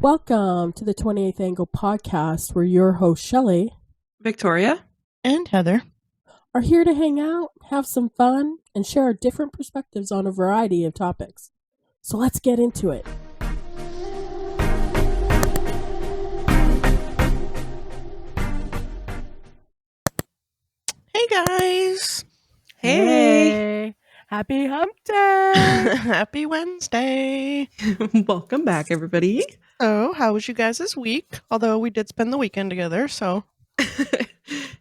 Welcome to the 28th Angle podcast, where your host, Shelley, Victoria, and Heather are here to hang out, have some fun, and share our different perspectives on a variety of topics. So let's get into it. Hey guys! Hey! Happy Hump Day! Happy Wednesday! welcome back, everybody. So, how was you guys this week? Although we did spend the weekend together, so.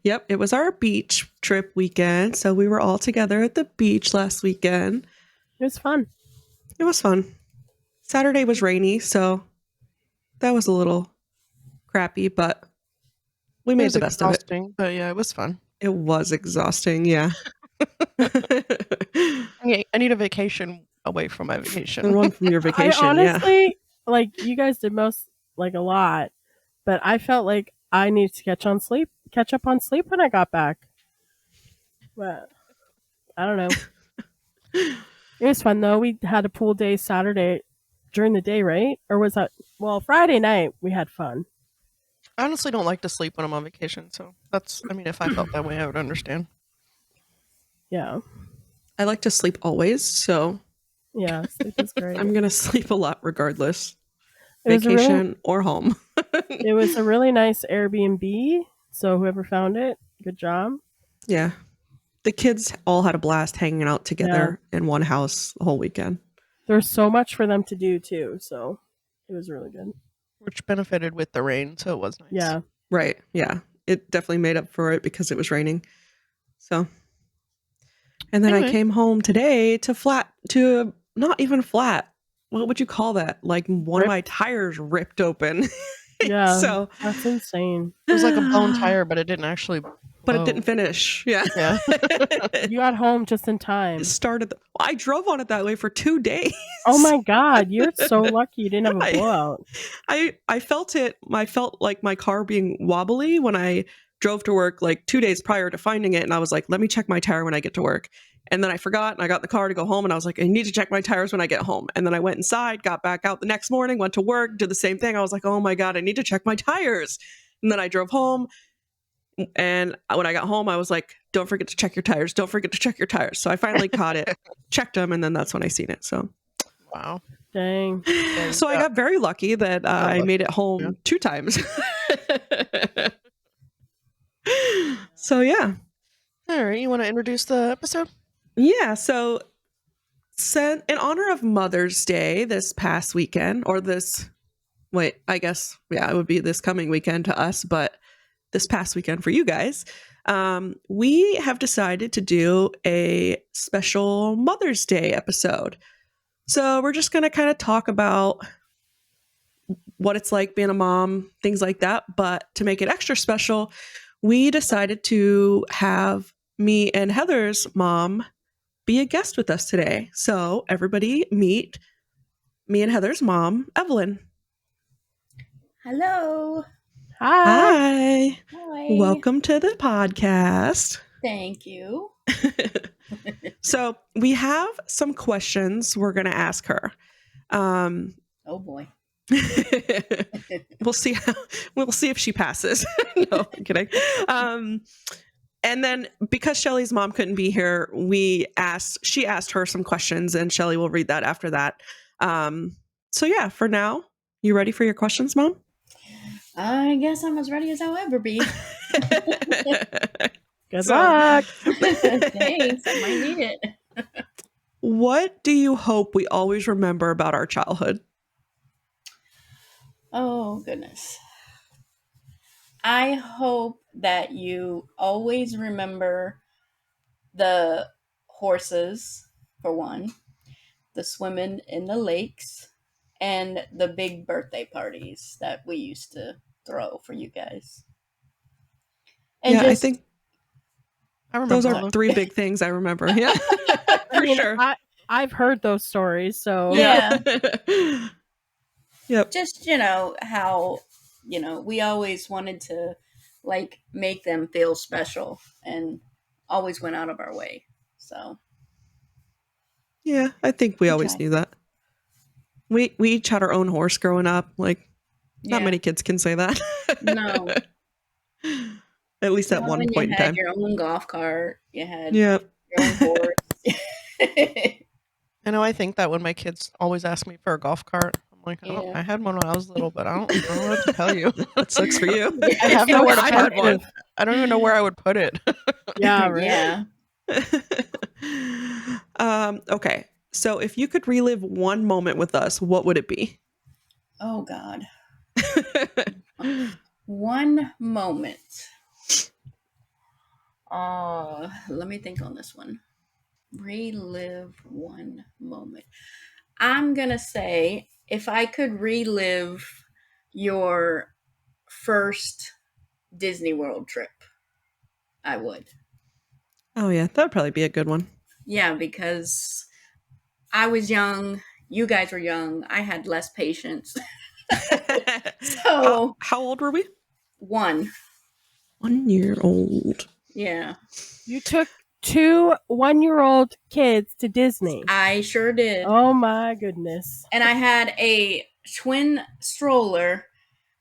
Yep, it was our beach trip weekend. So we were all together at the beach last weekend. It was fun. It was fun. Saturday was rainy, so that was a little crappy, but we made the best of it. But yeah, it was fun. It was exhausting, yeah. I need a vacation away from my vacation. Run from your vacation, I honestly, you guys did a lot, but I felt like I needed to catch up on sleep when I got back. But I don't know. It was fun though. We had a pool day Saturday during the day, right? Or was that Friday night we had fun. I honestly don't like to sleep when I'm on vacation, so if I felt that way, I would understand. Yeah. I like to sleep always, so yeah, sleep is great. I'm going to sleep a lot regardless. Vacation or home. It was a really nice Airbnb, so whoever found it, good job. Yeah. The kids all had a blast hanging out together in one house the whole weekend. There's so much for them to do too, so it was really good. Which benefited with the rain, so it was nice. Yeah. Right. Yeah. It definitely made up for it because it was raining. So, and then I came home today to not even flat. What would you call that? Like one of my tires ripped open. Yeah. So that's insane. It was like a blown tire, but it didn't actually But it didn't finish. Yeah. You got home just in time. I drove on it that way for 2 days. Oh my God. You're so lucky you didn't have a blowout. I felt it. I felt like my car being wobbly when I drove to work like 2 days prior to finding it. And I was like, let me check my tire when I get to work. And then I forgot and I got in the car to go home and I was like, I need to check my tires when I get home. And then I went inside, got back out the next morning, went to work, did the same thing. I was like, oh my God, I need to check my tires. And then I drove home. And when I got home, I was like, don't forget to check your tires. Don't forget to check your tires. So I finally caught it, checked them, and then that's when I seen it. So, wow. Dang. So I got very lucky that I made it home 2 times. So, yeah. All right. You want to introduce the episode? Yeah. So, in honor of Mother's Day this past weekend, or I guess, it would be this coming weekend to us, but this past weekend for you guys, we have decided to do a special Mother's Day episode. So we're just going to kind of talk about what it's like being a mom, things like that. But to make it extra special, we decided to have me and Heather's mom be a guest with us today. So everybody meet me and Heather's mom, Evelyn. Hello. Hi. Welcome to the podcast. Thank you. So we have some questions we're going to ask her. Oh boy. We'll see if she passes. No, I'm kidding. And then because Shelly's mom couldn't be here, she asked her some questions and Shelly will read that after that. So yeah, for now, you ready for your questions, Mom? I guess I'm as ready as I'll ever be. Good luck. Thanks. I might need it. What do you hope we always remember about our childhood? Oh, goodness. I hope that you always remember the horses, for one, the swimming in the lakes, and the big birthday parties that we used to throw for you guys. And I think I remember those are 3 big things I remember. Yeah, for sure. I've heard those stories, so yeah. Yep. Just, how, we always wanted to make them feel special and always went out of our way. So. Yeah, I think we always knew that. We each had our own horse growing up. Like Not many kids can say that. No. At least at Well, one when point you in had time. your own golf cart, you had Yeah. your own horse. I know I think that when my kids always ask me for a golf cart, I'm like, oh, Yeah. I had one when I was little, but I don't know what to tell you. That sucks for you. I have nowhere to I put had one. it. I don't even know where I would put it. Yeah, right. Yeah. Okay. So if you could relive one moment with us, what would it be? Oh God. One moment. Let me think on this one. Relive one moment. I'm gonna say if I could relive your first Disney World trip, I would. Oh yeah, that would probably be a good one. Yeah, because I was young, you guys were young, I had less patience. So how old were we? 1. 1 year old. Yeah, You took 2 1-year-old kids to Disney. I sure did. Oh my goodness. And I had a twin stroller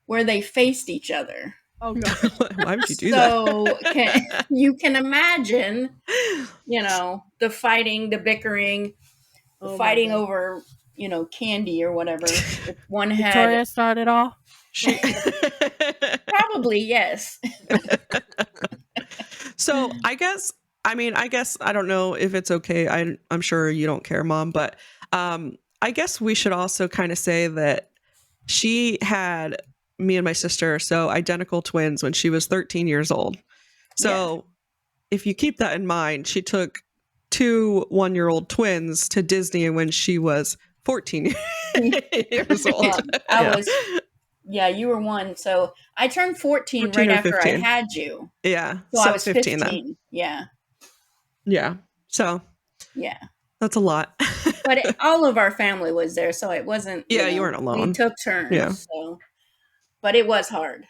where they faced each other. Oh god. Why would you do So that? you can imagine, the fighting, the bickering, the Oh my fighting God. over, candy or whatever. If one had Victoria started all. probably yes. So I guess I don't know if it's okay. I'm sure you don't care, Mom, but I guess we should also kind of say that she had me and my sister, so identical twins, when she was 13 years old. So if you keep that in mind, she took 2 1-year-old twins to Disney when she was 14 years old. Yeah, I was. Yeah, you were 1. So I turned 14 right 14 or after I 15. had you. Yeah. So I was 15 15. then. Yeah. Yeah. So Yeah. that's a lot. But all of our family was there, so it wasn't. Yeah, you weren't alone. We took turns. Yeah. So, but it was hard.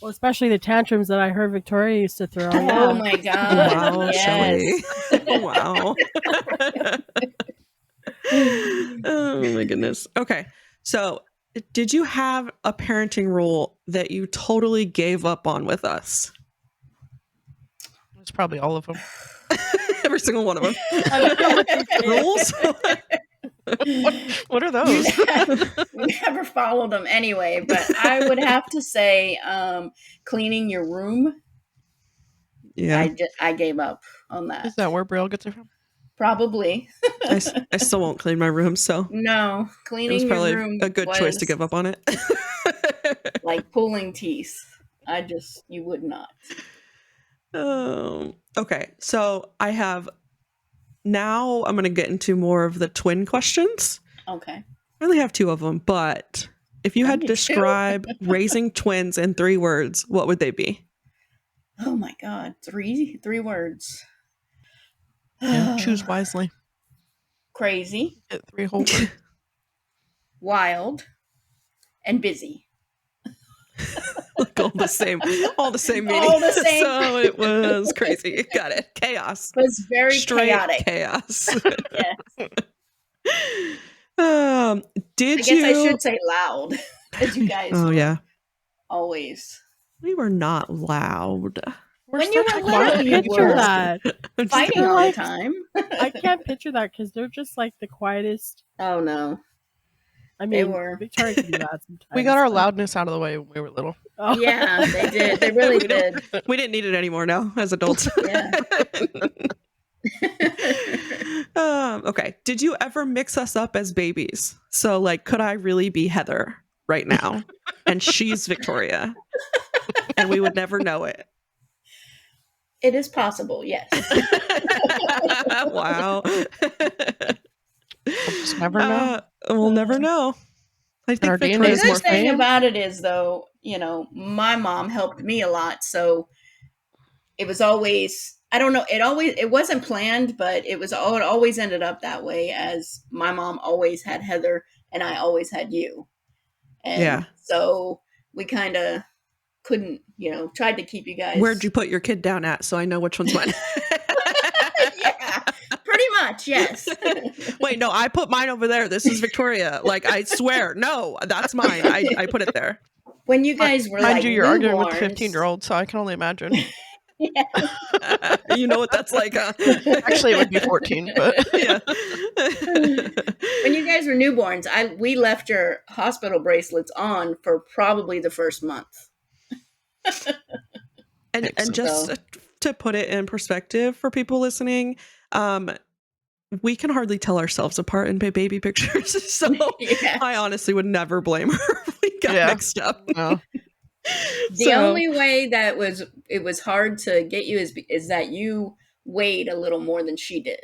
Well, especially the tantrums that I heard Victoria used to throw. Oh my God! Wow, Yes. Shelley. Wow. Oh my goodness. Okay. So, did you have a parenting rule that you totally gave up on with us? It's probably all of them. Every single one of them. Rules? What are those? We never followed them anyway, but I would have to say cleaning your room. Yeah. I gave up on that. Is that where Braille gets it from? Probably. I still won't clean my room, so No, it was cleaning your probably room a good choice to give up on it. like pulling teeth. You would not. Okay, so I'm going to get into more of the twin questions. Okay. I only have 2 of them, but if you had to Me too. describe raising twins in 3 words, what would they be? Oh my God. 3 words. Yeah, choose wisely. Crazy, Get 3 whole words. wild, and busy. Like all the same meaning. All the same. So it was crazy. Got it. Chaos. It was very Straight chaotic. chaos. Yeah. I Did guess you? I should say loud, as you guys Oh were yeah. always. We were not loud. When you such were a quiet little, you Picture were that. I'm just fighting kidding. all the like- time. I can't picture that because they're just like the quietest. Oh no. I They mean, were. Victoria can be loud sometimes. We got our but- loudness out of the way when we were little. Oh. Yeah, they did. They really We don't- did. We didn't need it anymore now as adults. Yeah. Okay. Did you ever mix us up as babies? So, like, could I really be Heather right now? And she's Victoria. And we would never know it. It is possible, yes. Wow. We'll just never know. We'll never know. I Our think DNA The Victoria's is more good thing fun. about it is, though, my mom helped me a lot, so it was always, I don't know, it wasn't planned, but it always ended up that way, as my mom always had Heather and I always had you. And Yeah. so we kind of couldn't, tried to keep you guys. Where'd you put your kid down at so I know which one's mine? Yeah, pretty much, yes. Wait, no, I put mine over there. This is Victoria. Like, I swear. No, that's mine. I put it there. When you guys were Mind like you, you're arguing with the newborns. 15-year-old, so I can only imagine. Yeah. You know what that's like, huh? Actually, it would be 14, but Yeah. When you guys were newborns, we left your hospital bracelets on for probably the first month. And Excellent. just to put it in perspective for people listening, we can hardly tell ourselves apart in baby pictures. So Yeah. I honestly would never blame her if we got Yeah. mixed up. no. The only way that it was hard to get you is that you weighed a little more than she did.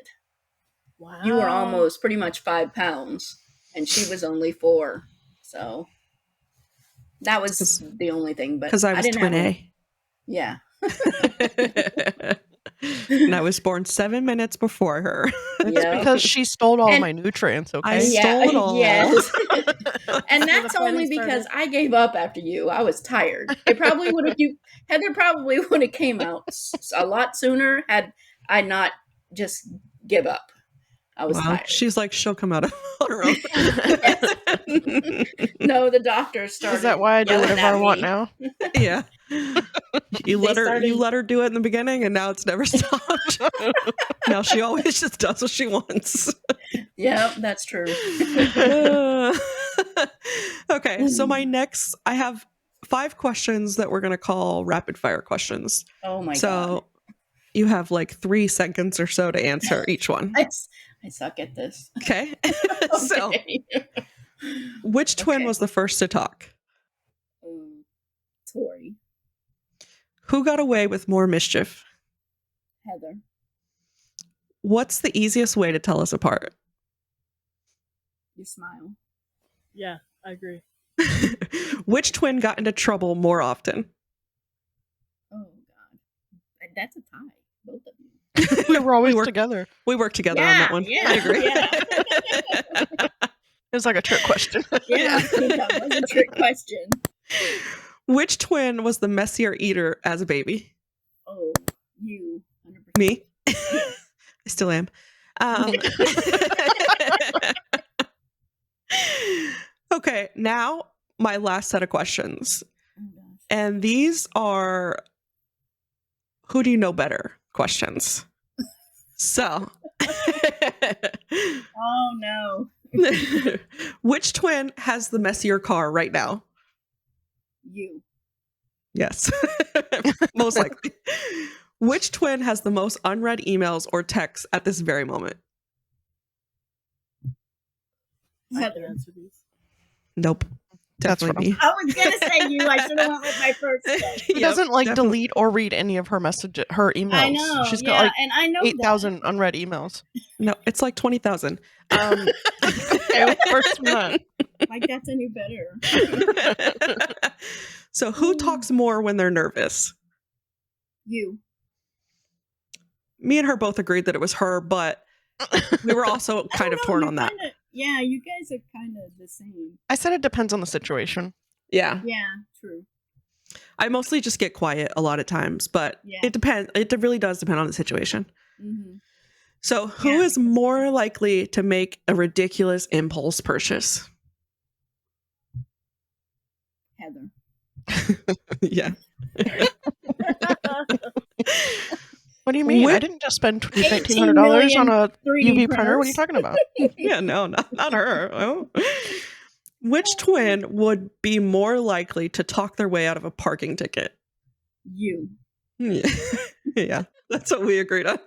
Wow. You were almost pretty much 5 pounds, and she was only 4. So that was the only thing. But Because I was didn't twin have A. Yeah. And I was born 7 minutes before her. It's Yeah. because she stole all And- my nutrients, okay? I stole it all. Yes. And That's where that's the only fighting because started. I gave up after you. I was tired. It probably would have Heather probably would have came out a lot sooner had I not just give up. I was Well, tired. she's like, she'll come out on her own. No, the doctor started. Is that why I do yelling whatever at I want me. now? Yeah. You let started- her do it in the beginning, and now it's never stopped. Now she always just does what she wants. Yeah, that's true. Okay, so I have 5 questions that we're going to call rapid fire questions. Oh my god. So you have like 3 seconds or so to answer each one. I suck at this. Okay. So Okay. which twin Okay. was the first to talk? Tori, Who got away with more mischief? Heather, What's the easiest way to tell us apart? you smile. Yeah, I agree. Which twin got into trouble more often? Oh god, that's a tie. Both of you. We were always work- together. We worked together on that one. Yeah, I agree. yeah. It was like a trick question. Yeah, that was a trick question. Which twin was the messier eater as a baby? Oh, you. 100%. Me. I still am. Okay, now my last set of questions. Oh gosh. And these are who do you know better questions. So, Oh no. which twin has the messier car right now? You. Yes, most likely. Which twin has the most unread emails or texts at this very moment? I can Heather. answer these. Nope. That's Definitely me. I was gonna say you. I should have went with my first guess. She doesn't like delete or read any of her her emails. I know. She's yeah, got like and I know 8,000 unread emails. No, it's like 20,000. Okay, first one. that. Like that's a new better. So who talks more when they're nervous? You. Me and her both agreed that it was her, but we were also kind of torn on that. Yeah, you guys are kind of the same. I said it depends on the situation. Yeah. Yeah, true. I mostly just get quiet a lot of times, but Yeah. it depends. It really does depend on the situation. Mm-hmm. So who Yeah. is more likely to make a ridiculous impulse purchase? Heather. Yeah. What do you mean? I What- didn't just spend $18 $1,800 on a 3D UV printer. What are you printers. talking about? Yeah, no, not her. Oh. Which twin would be more likely to talk their way out of a parking ticket? You. Yeah, yeah, that's what we agreed on.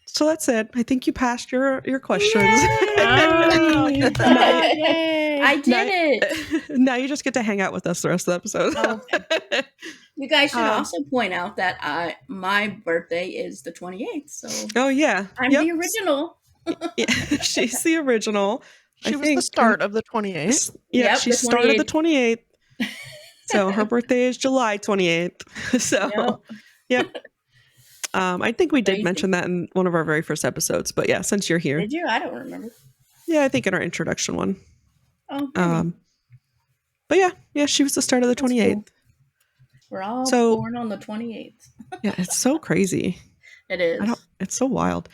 So that's it. I think you passed your questions. Oh, you did it. Yay. I did Now- it. Now you just get to hang out with us the rest of the episode. You guys should Um, also point out that my birthday is the 28th, so Oh yeah, I'm Yep. the original. Yeah, she's the original. She I was the think. start of the 28th. Yeah, Yep, she the started the 28th. 28th. So her birthday is July 28th. So, yep. I think we did Crazy. mention that in one of our very first episodes, but yeah, since you're here, Did you? I don't remember. yeah, I think in our introduction one. Oh, maybe. But yeah, she was the start of the That's 28th. cool. We're all So- born on the 28th. Yeah, it's so crazy. It is. It's so wild.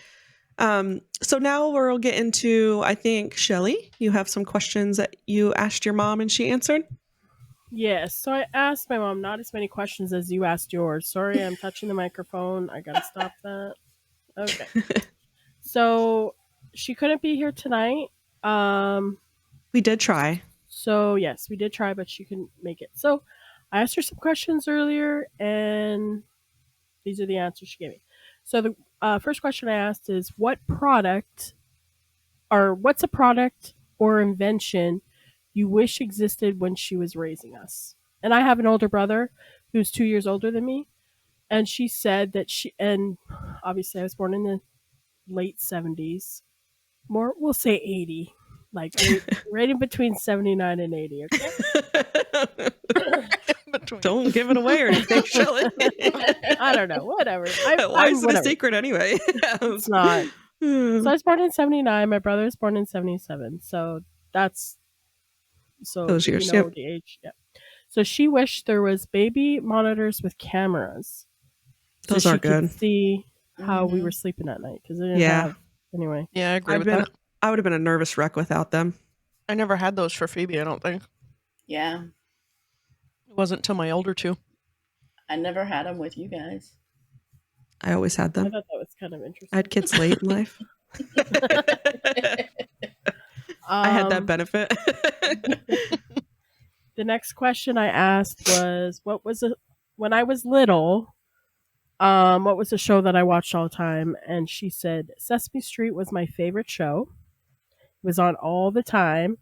So now we'll get into, I think, Shelly, you have some questions that you asked your mom and she answered. Yes. So I asked my mom not as many questions as you asked yours. Sorry, I'm touching the microphone. I gotta stop that. Okay. So she couldn't be here tonight. We did try. So yes, we did try, but she couldn't make it. So I asked her some questions earlier, and these are the answers she gave me. So the first question I asked is, what's a product or invention you wish existed when she was raising us? And I have an older brother who's 2 years older than me, and she said that and obviously I was born in the late 70s. More, we'll say 80, like right in between 79 and 80. Okay. Don't give it away or anything, Shelly. I don't know. Whatever. Why is it whatever. a secret anyway? It's not. So I was born in 79. My brother was born in 77. So that's Those years, the age. Yeah. So she wished there was baby monitors with cameras. So Those are good. Could see how we were sleeping at night because they didn't have anyway. Yeah, I agree with that. I would have been a nervous wreck without them. I never had those for Phoebe, I don't think. Yeah. It wasn't till my older two. I never had them with you guys. I always had them. I thought that was kind of interesting. I had kids late in life. I had that benefit. The next question I asked was, when I was little, what was a show that I watched all the time? And she said Sesame Street was my favorite show. It was on all the time.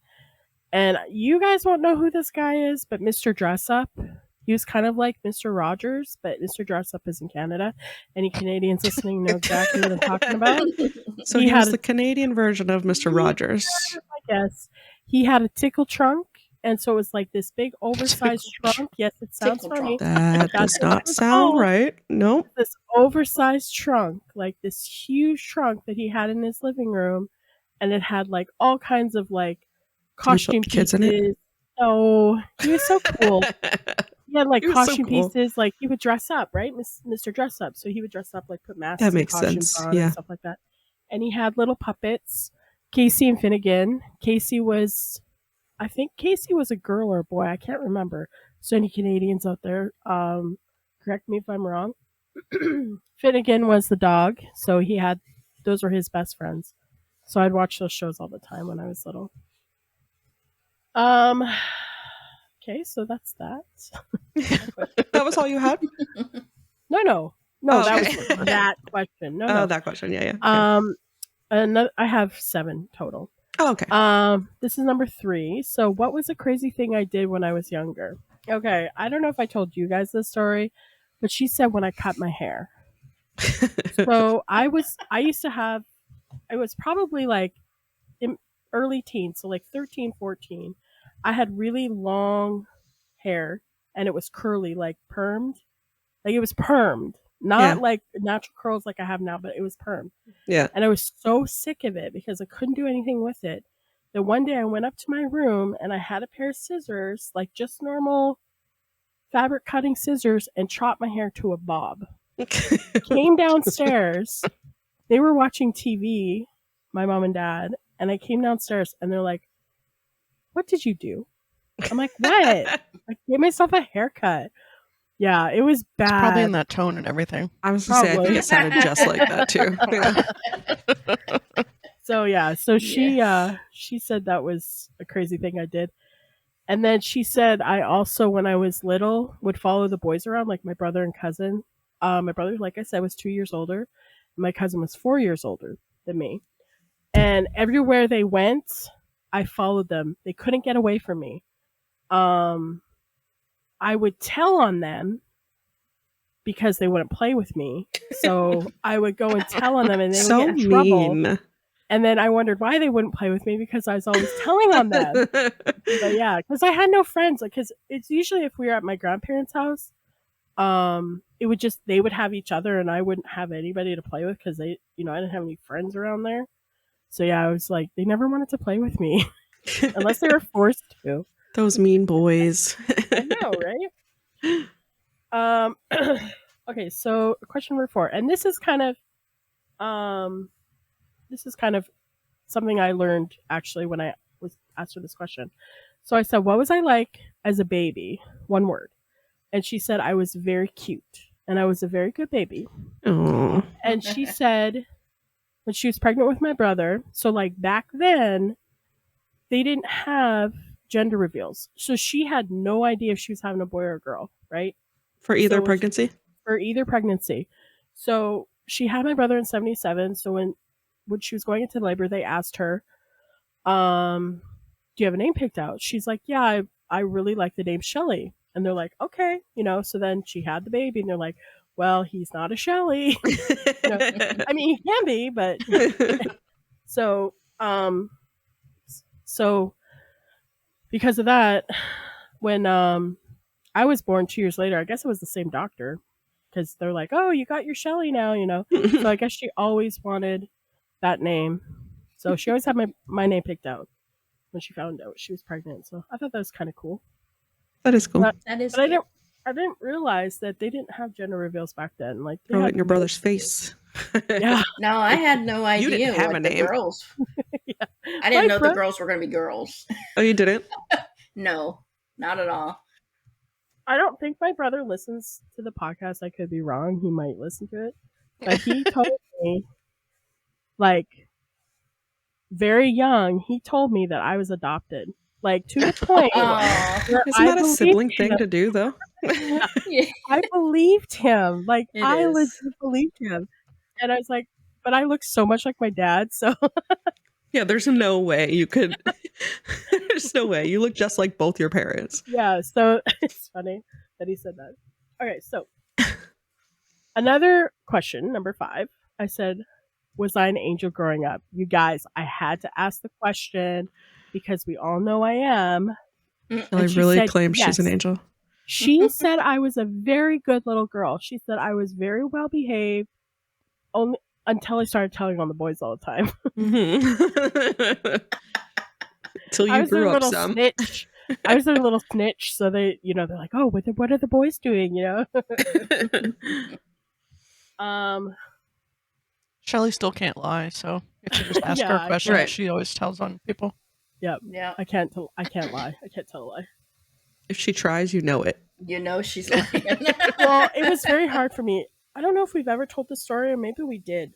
And you guys won't know who this guy is, but Mr. Dress Up. He was kind of like Mr. Rogers, but Mr. Dress Up is in Canada. Any Canadians listening know exactly what I'm talking about. So he was the Canadian version of Mr. Rogers. I guess. He had a tickle trunk, and so it was like this big oversized trunk. Yes, it sounds funny. That does not sound right. Nope. This oversized trunk, like this huge trunk that he had in his living room, and it had like all kinds of like costume kids pieces. in it? Oh, he was so cool. He had like costume so cool. pieces, like he would dress up, right? Mr. Dress Up. So he would dress up, like put masks That makes and costumes sense. on and stuff like that. And he had little puppets. Casey and Finnegan. I think Casey was a girl or a boy. I can't remember. So any Canadians out there, correct me if I'm wrong. Finnegan was the dog. So those were his best friends. So I'd watch those shows all the time when I was little. Okay, so that's that. That was all you had? No. Oh, that okay. was that question. No. That question. Yeah. I have 7 total. Oh, okay. This is number 3. So, what was a crazy thing I did when I was younger? Okay, I don't know if I told you guys this story, but she said when I cut my hair. So I was probably like in early teens, so like 13, 14. I had really long hair and it was curly, like permed. Like it was permed. Not like natural curls like I have now, but it was permed. Yeah. And I was so sick of it because I couldn't do anything with it. That one day I went up to my room and I had a pair of scissors, like just normal fabric cutting scissors, and chopped my hair to a bob. Came downstairs. They were watching TV, my mom and dad, and I came downstairs and they're like, "What did you do?" I'm like, "What?" I gave myself a haircut. Yeah, it was bad. It's probably in that tone and everything. I was going to say, I think it sounded just like that too. Yeah. So she said that was a crazy thing I did. And then she said I also, when I was little, would follow the boys around, like my brother and cousin. My brother, like I said, was 2 years older. My cousin was 4 years older than me. And everywhere they went, I followed them. They couldn't get away from me. I would tell on them because they wouldn't play with me. So I would go and tell on them and they would get in trouble. And then I wondered why they wouldn't play with me because I was always telling on them. But yeah, because I had no friends. Because it's usually if we were at my grandparents' house, it would just, they would have each other and I wouldn't have anybody to play with because they, I didn't have any friends around there. So yeah, I was like, they never wanted to play with me unless they were forced to. Those mean boys. I know, right? Okay, so question number 4, and this is kind of this is kind of something I learned actually when I was asked her this question. So I said, "What was I like as a baby?" One word. And she said, "I was very cute and I was a very good baby." Oh. And she said, when she was pregnant with my brother, so like back then, they didn't have gender reveals. So she had no idea if she was having a boy or a girl, right? For So either it was pregnancy? for either pregnancy. So she had my brother in 77. So when she was going into labor, they asked her, do you have a name picked out? She's like, yeah, I really like the name Shelly. And they're like, okay, so then she had the baby and they're like, well, he's not a Shelly. I mean, he can be, but so, so because of that, when, I was born 2 years later, I guess it was the same doctor because they're like, oh, you got your Shelly now. So I guess she always wanted that name. So she always had my name picked out when she found out she was pregnant. So I thought that was kind of cool. That is cool. But, That is but cute. I didn't realize that they didn't have gender reveals back then. Like they Throw it had in your brother's face. Yeah, No, I had no idea You didn't have what a the name. girls. yeah. I didn't My know the bro- girls were going to be girls. Oh, you didn't? No, not at all. I don't think my brother listens to the podcast. I could be wrong. He might listen to it, but he told me, like, very young, he told me that I was adopted. Like to the point Aw. where Isn't that a sibling thing him. to do, though? Yeah, I believed him. Like it I is. legit believed him. And I was like, but I look so much like my dad, so Yeah, there's no way you could. There's no way. You look just like both your parents. yeah, so it's funny that he said that. Okay, so another question, number 5. I said, was I an angel growing up? You guys, I had to ask the question because we all know I am. I she really said claim she's an yes. angel. She said I was a very good little girl. She said I was very well behaved, only until I started telling on the boys all the time. Till I you was their grew up little some. snitch. I was their little snitch. So they're like, oh, what are the boys doing? Shelly still can't lie, so if you just ask Yeah, her I questions, can't. she always tells on people. yeah. Yeah, I can't lie. I can't tell a lie. If she tries, you know it. you know she's lying. Well, it was very hard for me. I don't know if we've ever told this story, or maybe we did.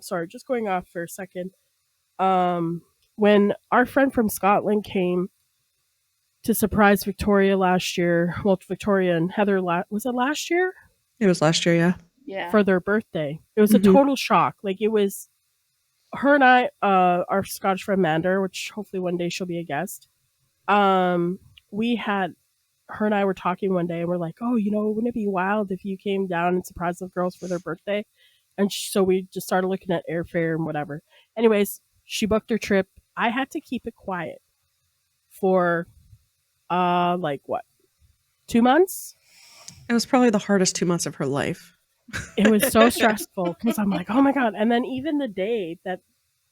Sorry, just going off for a second. When our friend from Scotland came to surprise Victoria last year, well, Victoria and Heather, was it last year? It was last year, yeah. Yeah. For their birthday. It was Mhm. a total shock. Like it was her and I, our Scottish friend Mander, which hopefully one day she'll be a guest. We had her and I were talking one day, and we're like, oh, wouldn't it be wild if you came down and surprised the girls for their birthday? And so we just started looking at airfare and whatever. Anyways, she booked her trip. I had to keep it quiet for like what, 2 months? It was probably the hardest 2 months of her life. It was so stressful because I'm like, oh my god. And then even the day that,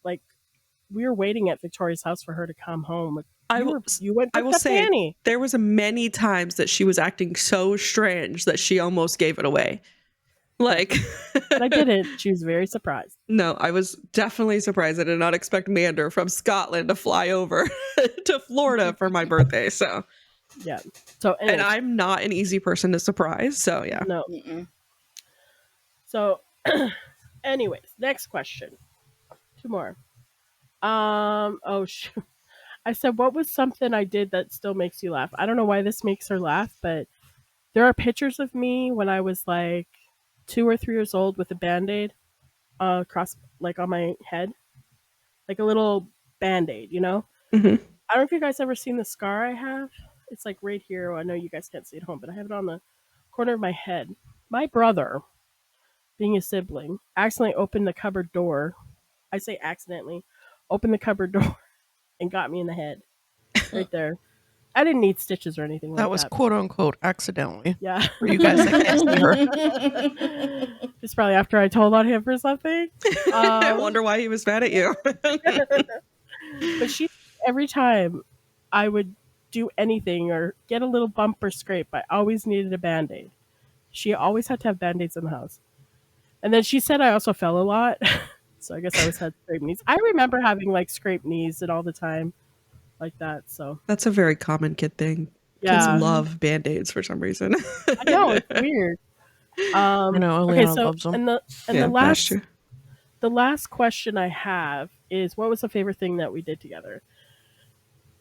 like, we were waiting at Victoria's house for her to come home. Like, you went I with will the say Fanny. there was many times that she was acting so strange that she almost gave it away. Like, But I didn't. She was very surprised. No, I was definitely surprised. I did not expect Mander from Scotland to fly over to Florida for my birthday. So, Yeah. So, anyways, and I'm not an easy person to surprise. So, yeah. no. Mm-mm. So, anyways, next question. 2 more. Oh, shoot. I said, what was something I did that still makes you laugh? I don't know why this makes her laugh, but there are pictures of me when I was like 2 or 3 years old with a Band-Aid across, like, on my head. Like a little Band-Aid, Mhm. I don't know if you guys ever seen the scar I have. It's like right here. I know you guys can't see it at home, but I have it on the corner of my head. My brother, being a sibling, accidentally opened the cupboard door. I say accidentally, opened the cupboard door and got me in the head. Right there. I didn't need stitches or anything like that. That was quote unquote accidentally. Yeah. For you guys that can't see her. It's probably after I told on him for something. I wonder why he was mad at you. But every time I would do anything or get a little bump or scrape, I always needed a Band-Aid. She always had to have Band-Aids in the house. And then she said I also fell a lot. So I guess I always had scraped knees. I remember having like scraped knees and all the time like that. So That's a very common kid thing. Kids yeah, love band-aids for some reason. I know it's weird. I know Okay, Eliana so loves them. and Yeah, that's true. the last question I have is what was the favorite thing that we did together?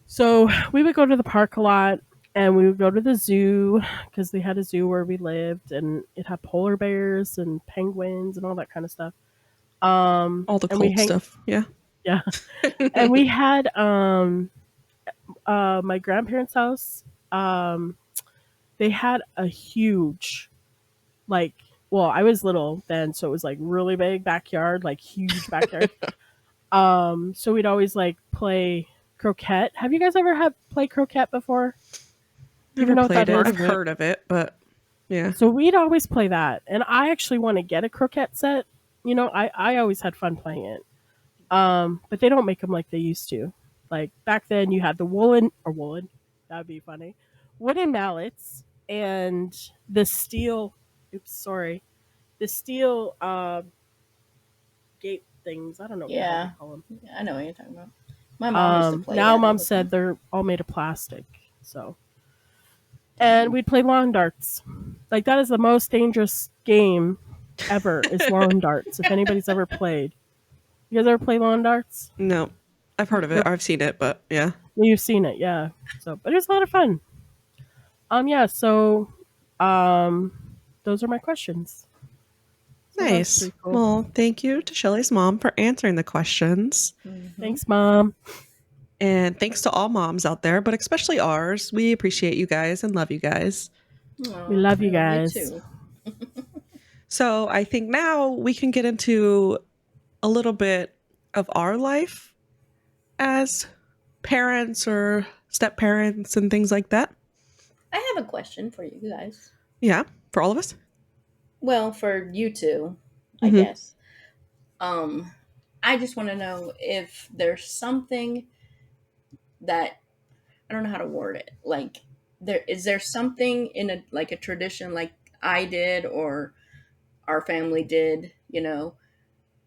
So we would go to the park a lot, and we would go to the zoo because they had a zoo where we lived, and it had polar bears and penguins and all that kind of stuff. All the And we cult hang, stuff. Yeah. yeah, and we had my grandparents' house. Um, they had a huge, like, well, I was little then, so it was like really big backyard, like huge backyard. So we'd always like play croquet. Have you guys ever had play croquet before? Do you Never even know what that played it. is? I've heard of it, but yeah. So we'd always play that, and I actually want to get a croquet set. You know, I always had fun playing it. But they don't make them like they used to. Like back then, you had the woolen. That'd be funny. Wooden mallets and the steel. Oops, sorry. The steel gate things. I don't know what the hell Yeah. they call them. I know what you're talking about. My mom used to play Now that mom all the said time. they're all made of plastic. So, and we'd play lawn darts. Like that is the most dangerous game ever. Is lawn darts. If anybody's ever played, you guys ever play lawn darts? No. I've heard of it. I've seen it, but yeah. You've seen it, yeah. So, but it's a lot of fun. Yeah. So, um, those are my questions. So that's Nice. pretty cool. Well, thank you to Shelly's mom for answering the questions. Thanks, Mom. And thanks to all moms out there, but especially ours. We appreciate you guys and love you guys. Aw, We love you I guys. too. So I think now we can get into a little bit of our life as parents or step parents and things like that. I have a question for you guys. Yeah, for all of us. Well, for you two, I Mhm. guess. I just want to know if there's something that I don't know how to word it. Like, there something in a tradition like I did or our family did,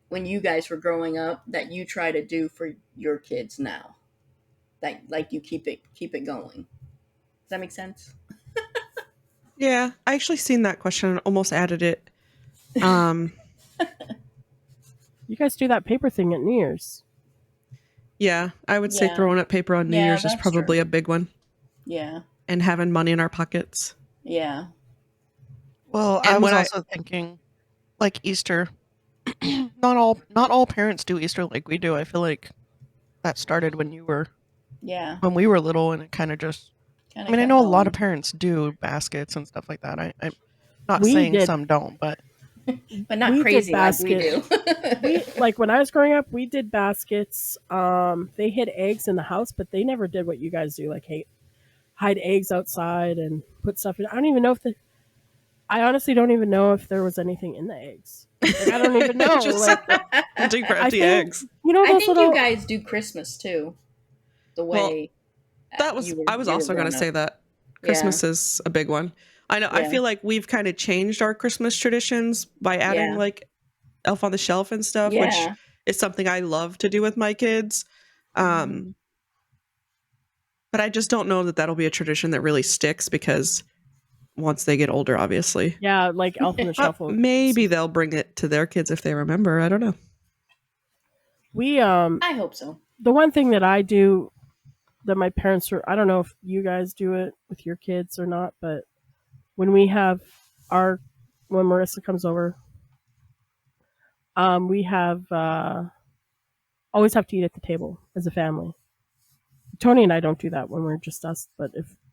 when you guys were growing up that you try to do for your kids now, like you keep it going. Does that make sense? Yeah, I actually seen that question and almost added it. You guys do that paper thing at New Year's. Yeah, I would say Yeah. throwing up paper on New Yeah, Year's is that's probably true. a big one, Yeah. and having money in our pockets. Yeah. Well, And I was when I- also thinking, like Easter. not all parents do Easter like we do. I feel like that started when Yeah. we were little, and it kind of just. Kind I of mean, I kept know a lot of going. parents do baskets and stuff like that. I'm not We saying did. some don't, but But not We did crazy like we basket. do. We like when I was growing up, we did baskets. They hid eggs in the house, but they never did what you guys do, like hide eggs outside and put stuff in. I don't even know if I honestly don't even know if there was anything in the eggs. Like, I don't even know. Just like deep I empty think eggs. you know I those think little. you guys do Christmas too. The Well, way I was you were also going to growing say up. that Yeah. Christmas is a big one. I know. I Yeah. feel like we've kind of changed our Christmas traditions by adding Yeah. like Elf on the Shelf and stuff, which Yeah. is something I love to do with my kids. Mhm. But I just don't know that that'll be a tradition that really sticks because once they get older, obviously. Yeah, like Elf on the But Shelf. maybe they'll bring it to their kids if they remember. I don't know. We I hope so. the one thing that I do that my parents were, I don't know if you guys do it with your kids or not, but when we have our when Marissa comes over, we have always have to eat at the table as a family. Tony and I don't do that when we're just us, but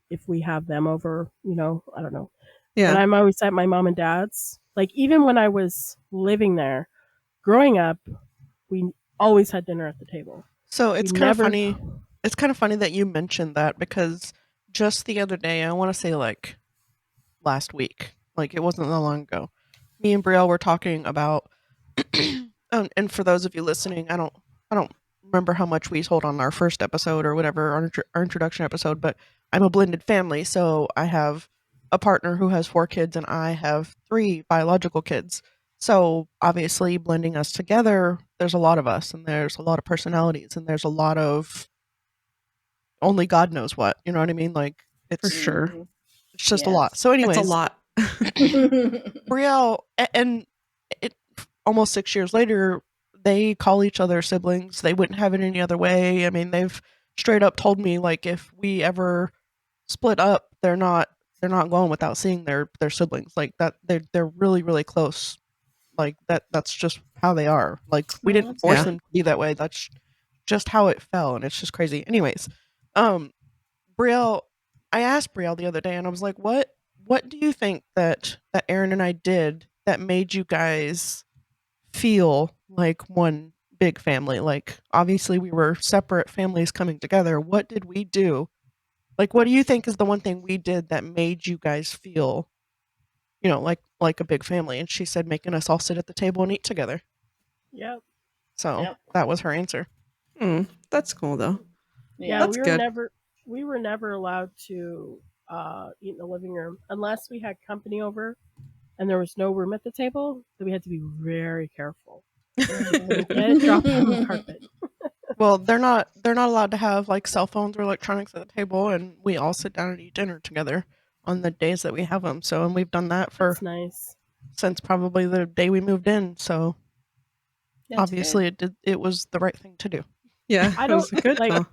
if we have them over, I don't know. But Yeah. I'm always at my mom and dad's. Like even when I was living there, growing up, we always had dinner at the table. so We it's kind of never funny. It's kind of funny that you mentioned that because just the other day, I want to say like last week, like it wasn't that long ago, me and Brielle were talking about. And for those of you listening, I don't remember how much we told on our first episode or whatever our introduction episode, but I'm a blended family, so I have a partner who has 4 kids and I have 3 biological kids. So obviously blending us together, there's a lot of us and there's a lot of personalities and there's a lot of only God knows what. You know what I mean? Like For it's sure. it's just a Yes. lot. So It's a anyways, lot. Brielle and it almost 6 years later, they call each other siblings. They wouldn't have it any other way. I mean, they've straight up told me like if we ever split up, they're not going without seeing their siblings. Like that they're really really close. Like that's just how they are. Like we Oh, didn't that's force Yeah. them to be that way. That's just how it fell and it's just crazy. Anyways, um Brielle, I asked Brielle the other day and I was like, what do you think that Aaron and I did that made you guys feel like one big family? Like obviously we were separate families coming together. What did we do? Like what do you think is the one thing we did that made you guys feel, like a big family? And she said making us all sit at the table and eat together. Yep. So Yep. that was her answer. That's cool though. Yeah, That's good. we were never allowed to eat in the living room unless we had company over and there was no room at the table. So we had to be very careful. Couldn't get it dropped on the carpet. Well, they're not allowed to have like cell phones or electronics at the table, and we all sit down and eat dinner together on the days that we have them. So, and we've done that for That's nice. since probably the day we moved in. So That's obviously, good. it was the right thing to do. Yeah. I it was don't good. like call.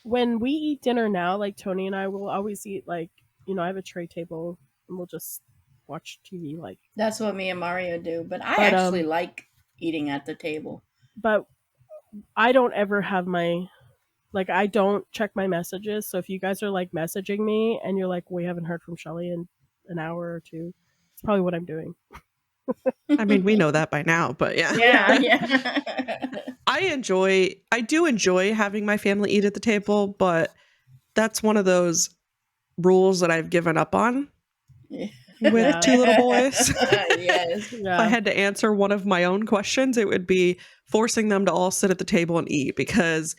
when we eat dinner now. Like Tony and I will always eat like I have a tray table and we'll just watch TV. Like, That's what me and Mario do. But I But, actually like eating at the table. but I don't ever have I don't check my messages. So if you guys are like messaging me and you're like, we haven't heard from Shelly in an hour or two, it's probably what I'm doing. I mean, we know that by now, but yeah. Yeah. I do enjoy having my family eat at the table, but that's one of those rules that I've given up on with Yeah. two little boys. Yes. If I had to answer one of my own questions, it would be forcing them to all sit at the table and eat because,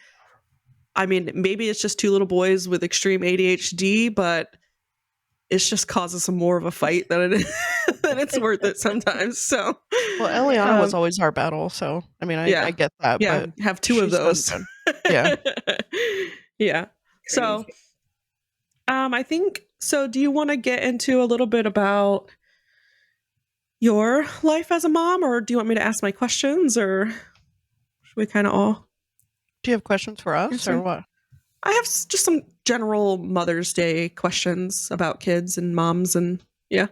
I mean, maybe it's just two little boys with extreme ADHD, but it just causes some more of a fight than than it's worth it sometimes. So, Well, Eliana was um, always our battle, so I mean, yeah. I get that, yeah, but have two of she's done those. good. Yeah. Yeah. So, Crazy. I think so. Do you want to get into a little bit about your life as a mom, or do you want me to ask my questions, or should we kind of all? Do you have questions for us Answer. or what? I have just some general Mother's Day questions about kids and moms, and yeah.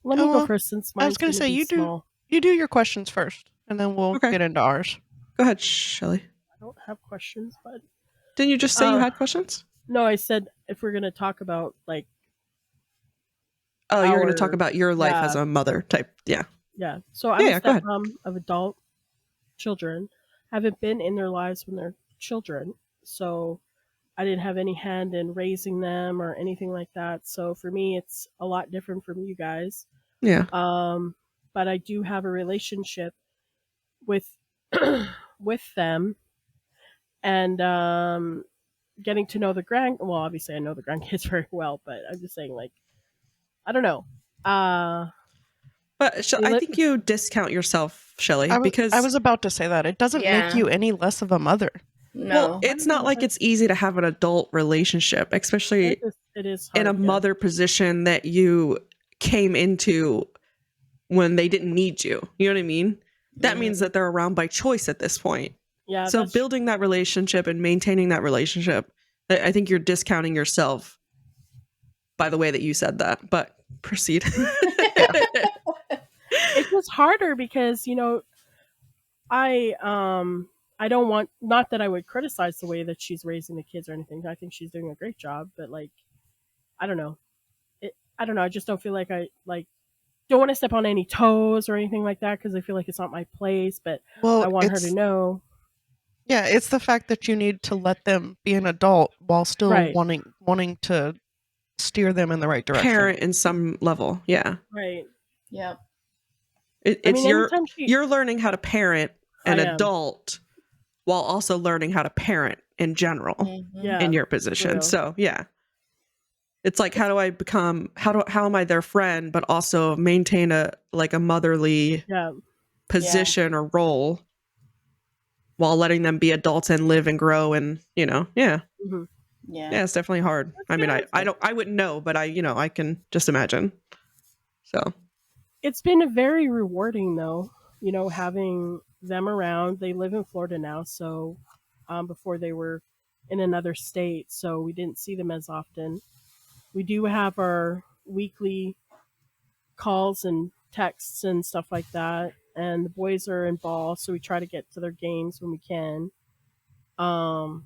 Let me Oh, go well, first since I was mine's gonna going to say be you small. do your questions first, and then we'll Okay. get into ours. Go ahead, Shelly. I don't have questions, but Didn't you just say you Uh, had questions? no, I said if we're going to talk about like Oh, you're going to talk our about your life as a mother type. Yeah. yeah. So I'm a Yeah, go ahead. stepmom of adult children. Haven't been in their lives when they're children, so I didn't have any hand in raising them or anything like that. So for me, it's a lot different from you guys. Yeah. But I do have a relationship with with them, and getting to know the well, obviously I know the grandkids very well, but I'm just saying, like, I don't know. But I think you discount yourself, Shelly, because I was about to say that it doesn't make Yeah. you any less of a mother. No. well, it's not like it's easy to have an adult relationship, especially it is hard, in a mother position that you came into when they didn't need you. You know what I mean? That means that they're around by choice at this point. Yeah. So building that relationship and maintaining that relationship, I think you're discounting yourself by the way that you said that. But proceed. It was harder because I don't want, not that I would criticize the way that she's raising the kids or anything. I think she's doing a great job, but like, I don't know. I don't know. I just don't feel like I don't want to step on any toes or anything like that because I feel like it's not my place. But Well, I want her to know. Yeah, it's the fact that you need to let them be an adult while still Right. wanting to steer them in the right direction. Parent in some level. Yeah. Right. Yep. It's anytime you're learning how to parent an I am. adult while also learning how to parent in general Mhm. Yeah. in your position. real. So yeah. It's like, how do I become, how am I their friend, but also maintain a motherly Yeah. position or role while letting them be adults and live and grow and, yeah. Mhm. Yeah. Yeah, it's definitely hard. I mean, Yeah, I wouldn't know, but I can just imagine. So, it's been very rewarding though, having them around. They live in Florida now, so before they were in another state, so we didn't see them as often. We do have our weekly calls and texts and stuff like that, and the boys are in ball, so we try to get to their games when we can. Um,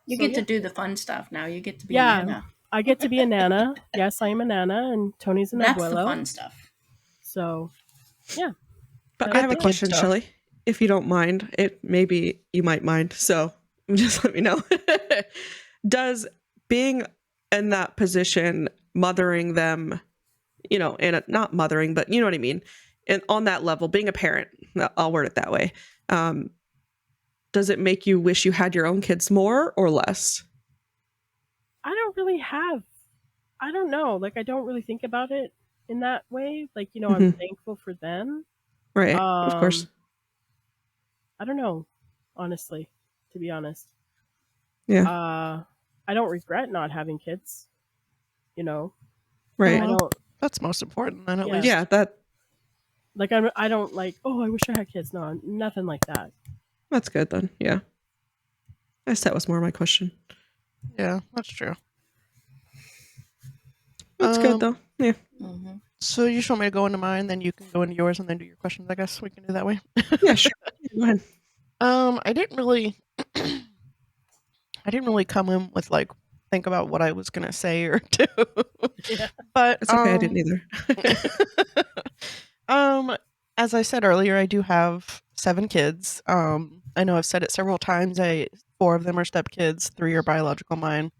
You so get yeah, to do the fun stuff now. You get to be a yeah, nana. I get to be a nana. Yes, I am a nana, and Tony's an That's the abuelo. fun stuff. So yeah, but that's I have a good. question, stuff. Shelly, if you don't mind. It maybe you might mind. So just let me know. Does being in that position, mothering them, not mothering, but you know what I mean, and on that level, being a parent, I'll word it that way. Does it make you wish you had your own kids more or less? I don't really have. I don't know. Like I don't really think about it in that way. Like I'm Mhm. thankful for them. Right, of course. I don't know, honestly, to be honest. Yeah, I don't regret not having kids. You know, right. I Well, don't. that's most important then, at Yeah. least. Yeah, that Like I don't like. Oh, I wish I had kids. No, nothing like that. that's good then. Yeah, I guess that was more my question. Yeah, that's true. That's good though. Yeah, Mm-hmm. So you just want me to go into mine, then you can go into yours, and then do your questions. I guess we can do that way. yeah, sure. Go ahead. I didn't really, I didn't really come in with like think about what I was gonna say or do, Yeah. but It's okay. I didn't either. um, as I said earlier, I do have 7 kids. I know I've said it several times. 4 of them are stepkids, 3 are biological mine.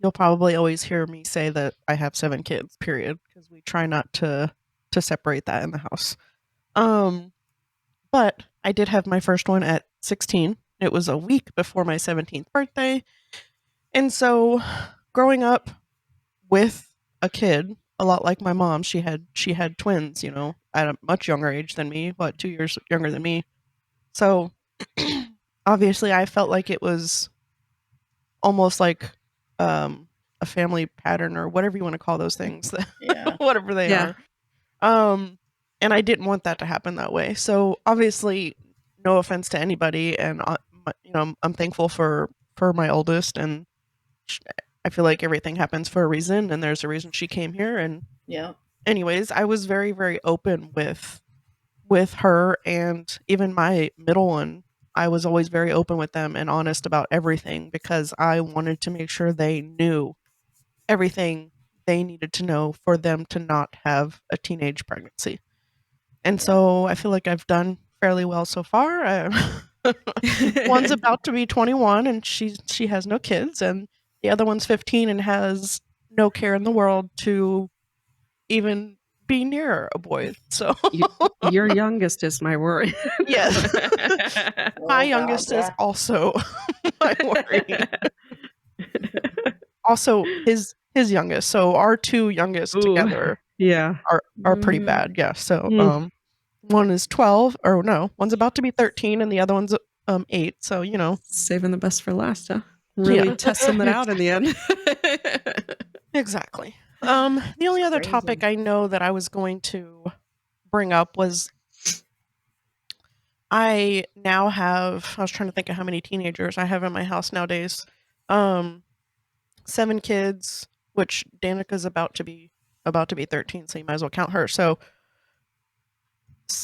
You'll probably always hear me say that I have 7 kids, period, because we try not to separate that in the house. But I did have my first one at 16. It was a week before my 17th birthday. And so growing up with a kid, a lot like my mom, she had twins, at a much younger age than me, 2 years younger than me. So obviously I felt like it was almost like a family pattern or whatever you want to call those things, Yeah. whatever they Yeah. are. And I didn't want that to happen that way. So obviously, no offense to anybody, and I'm thankful for my oldest, and I feel like everything happens for a reason, and there's a reason she came here. And Yeah. anyways, I was very very open with her, and even my middle one. I was always very open with them and honest about everything because I wanted to make sure they knew everything they needed to know for them to not have a teenage pregnancy. And Yeah. so I feel like I've done fairly well so far. One's about to be 21 and she has no kids, and the other one's 15 and has no care in the world to even be near a boy. So Your youngest is my worry. yes, my Oh, youngest God, is yeah. also my worry. Also, his youngest. So our 2 youngest Ooh, together yeah. are pretty Mm. bad. Yeah. So Mm. one is 12, or no, one's about to be 13 and the other one's 8. So, Saving the best for last, huh? Really yeah. testing it out in the end. Exactly. The only other Crazy. topic I know that I was going to bring up was I was trying to think of how many teenagers I have in my house nowadays. 7 kids, which Danica's about to be 13, so you might as well count her. So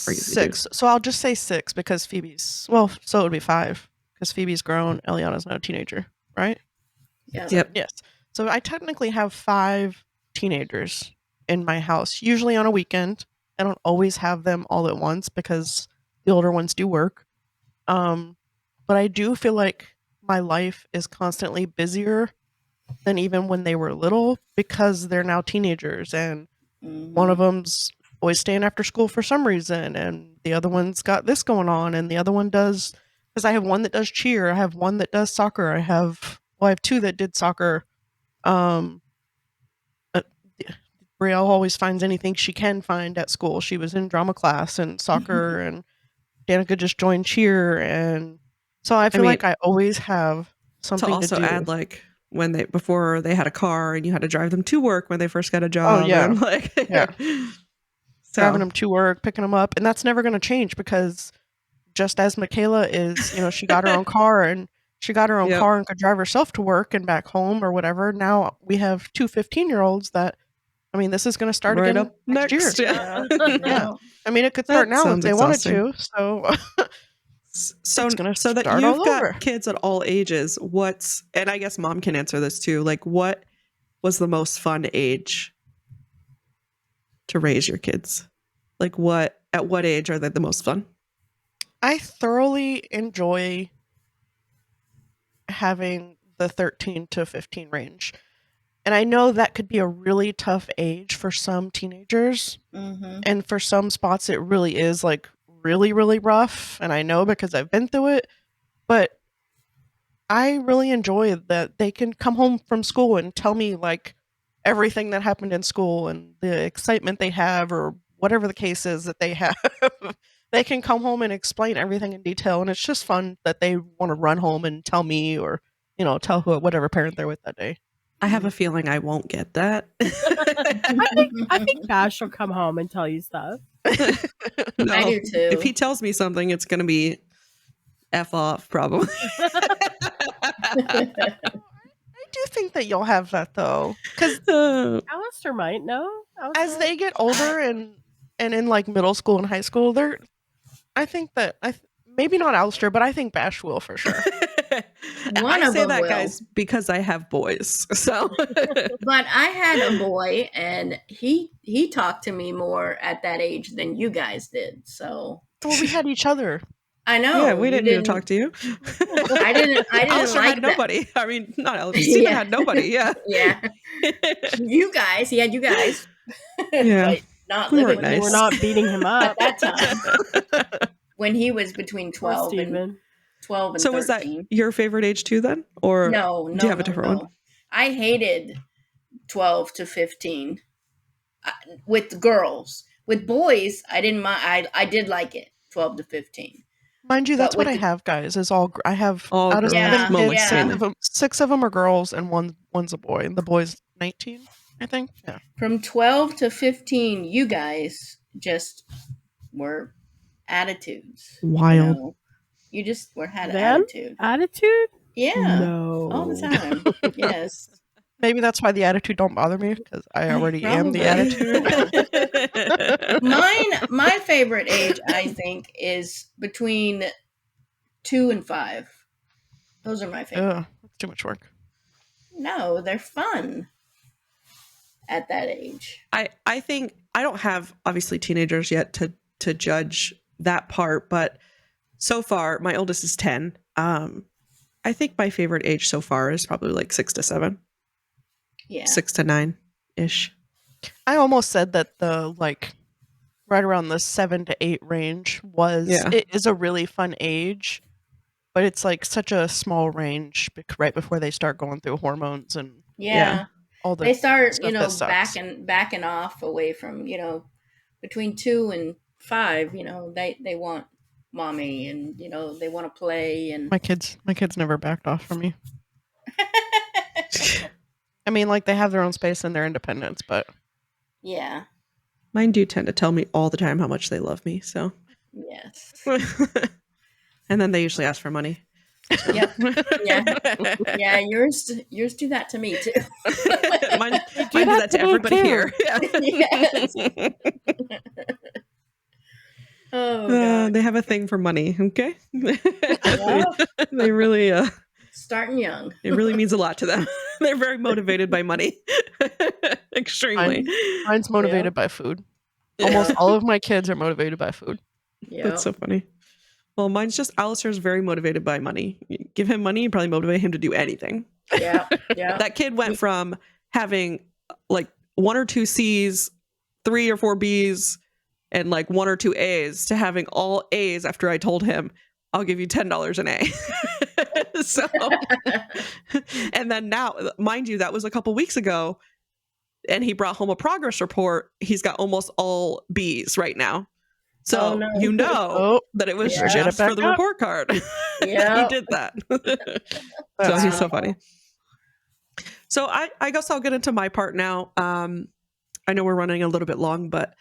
Crazy, dude. 6. So I'll just say 6 because Phoebe's, so it would be 5 because Phoebe's grown, Eliana's now a teenager, right? Yeah. Yep. Yes. So I technically have 5 teenagers in my house, usually on a weekend. I don't always have them all at once because the older ones do work. But I do feel like my life is constantly busier than even when they were little because they're now teenagers, and one of them's always staying after school for some reason, and the other one's got this going on, and the other one does, because I have one that does cheer, I have one that does soccer, I have 2 that did soccer, Brielle always finds anything she can find at school. She was in drama class and soccer, and Danica just joined cheer, and so I feel mean, like I always have To something to also do. add, like, when before they had a car and you had to drive them to work when they first got a job. Oh, yeah. And like, Yeah. so Driving them to work, picking them up, and that's never going to change because just as Michaela is, she got her own car and Yep. could drive herself to work and back home or whatever. Now we have two 15-year-olds that, this is going to start right again up next year. next. Yeah. Yeah. It could start That now if sounds they exhausting. wanted to. So So it's gonna so that start you've all got over. kids at all ages, and I guess mom can answer this too, like, what was the most fun age to raise your kids? Like, at what age are they the most fun? I thoroughly enjoy having the 13 to 15 range. And I know that could be a really tough age for some teenagers. Mm-hmm. And for some spots, it really is like really, really rough. And I know because I've been through it. But I really enjoy that they can come home from school and tell me like everything that happened in school and the excitement they have or whatever the case is that they have. They can come home and explain everything in detail. And it's just fun that they want to run home and tell me or, tell whatever parent they're with that day. I have a feeling I won't get that. I think Bash will come home and tell you stuff. No. I do too. If he tells me something, it's going to be F off, probably. I do think that you'll have that though, because Alistair might know. as they get older and in like middle school and high school, I think that maybe not Alistair, but I think Bash will for sure. One I of say them that, will. guys, because I have boys. So, But I had a boy, and he talked to me more at that age than you guys did. So Well, we had each other. I know. yeah, we you didn't need to talk to you. I didn't Alistair like had that. nobody. I mean, not Alistair. Stephen Yeah. had nobody. Yeah. Yeah, he had you guys. Yeah. But not We living weren't with You nice. were not beating him at up. that time when he was between Poor 12 and Steven. 12 and So was that 13. your favorite age too then? Or No, do you have a different one? I hated 12 to 15 with girls. With boys, I didn't mind. I did like it, 12 to 15. Mind you, But that's what with I the- have, guys. Is I have All out of girls. 7 Mom kids, likes saying that. six of them are girls and one's a boy. And the boy's 19, I think. Yeah. From 12 to 15, you guys just were attitudes. Wild. You just had an Them? attitude. Attitude? Yeah. No. All the time. Yes. Maybe that's why the attitude don't bother me because I already am the Probably. attitude. My favorite age, I think, is between 2 and 5. Those are my favorite. Ugh, that's too much work. No, they're fun at that age. I think I don't have obviously teenagers yet to judge that part, but so far my oldest is 10. I think my favorite age so far is probably like 6 to 7. Yeah. 6 to 9 ish. I almost said that the right around the 7 to 8 range it is a really fun age, but it's like such a small range right before they start going through hormones and Yeah. all the They start, stuff that sucks. backing off away from, between 2 and 5, they want mommy and, they want to play and My kids never backed off from me. I mean, like they have their own space and their independence, but yeah. Mine do tend to tell me all the time how much they love me, so. Yes. And then they usually ask for money. Yep. Yeah. Yeah, yours do that to me too. Mine do that to everybody too. here. Yeah. Yes. Oh god. They have a thing for money, okay? Yeah. They really Starting young. it really means a lot to them. They're very motivated by money. Extremely. Mine's motivated by food. Almost all of my kids are motivated by food. Yeah. That's so funny. Well, mine's just Alistair's very motivated by money. You give him money, you probably motivate him to do anything. Yeah. Yeah. That kid went from having like 1 or 2 C's, 3 or 4 B's, and like 1 or 2 A's to having all A's after I told him, I'll give you $10 an A. So, and then now, mind you, that was a couple weeks ago. and he brought home a progress report. He's got almost all B's right now. So Oh, no. you know Oh, that it was Yeah. Get it just for back the up. report card. He Yeah. did that. So That's he's so Wow. funny. So I guess I'll get into my part now. I know we're running a little bit long, but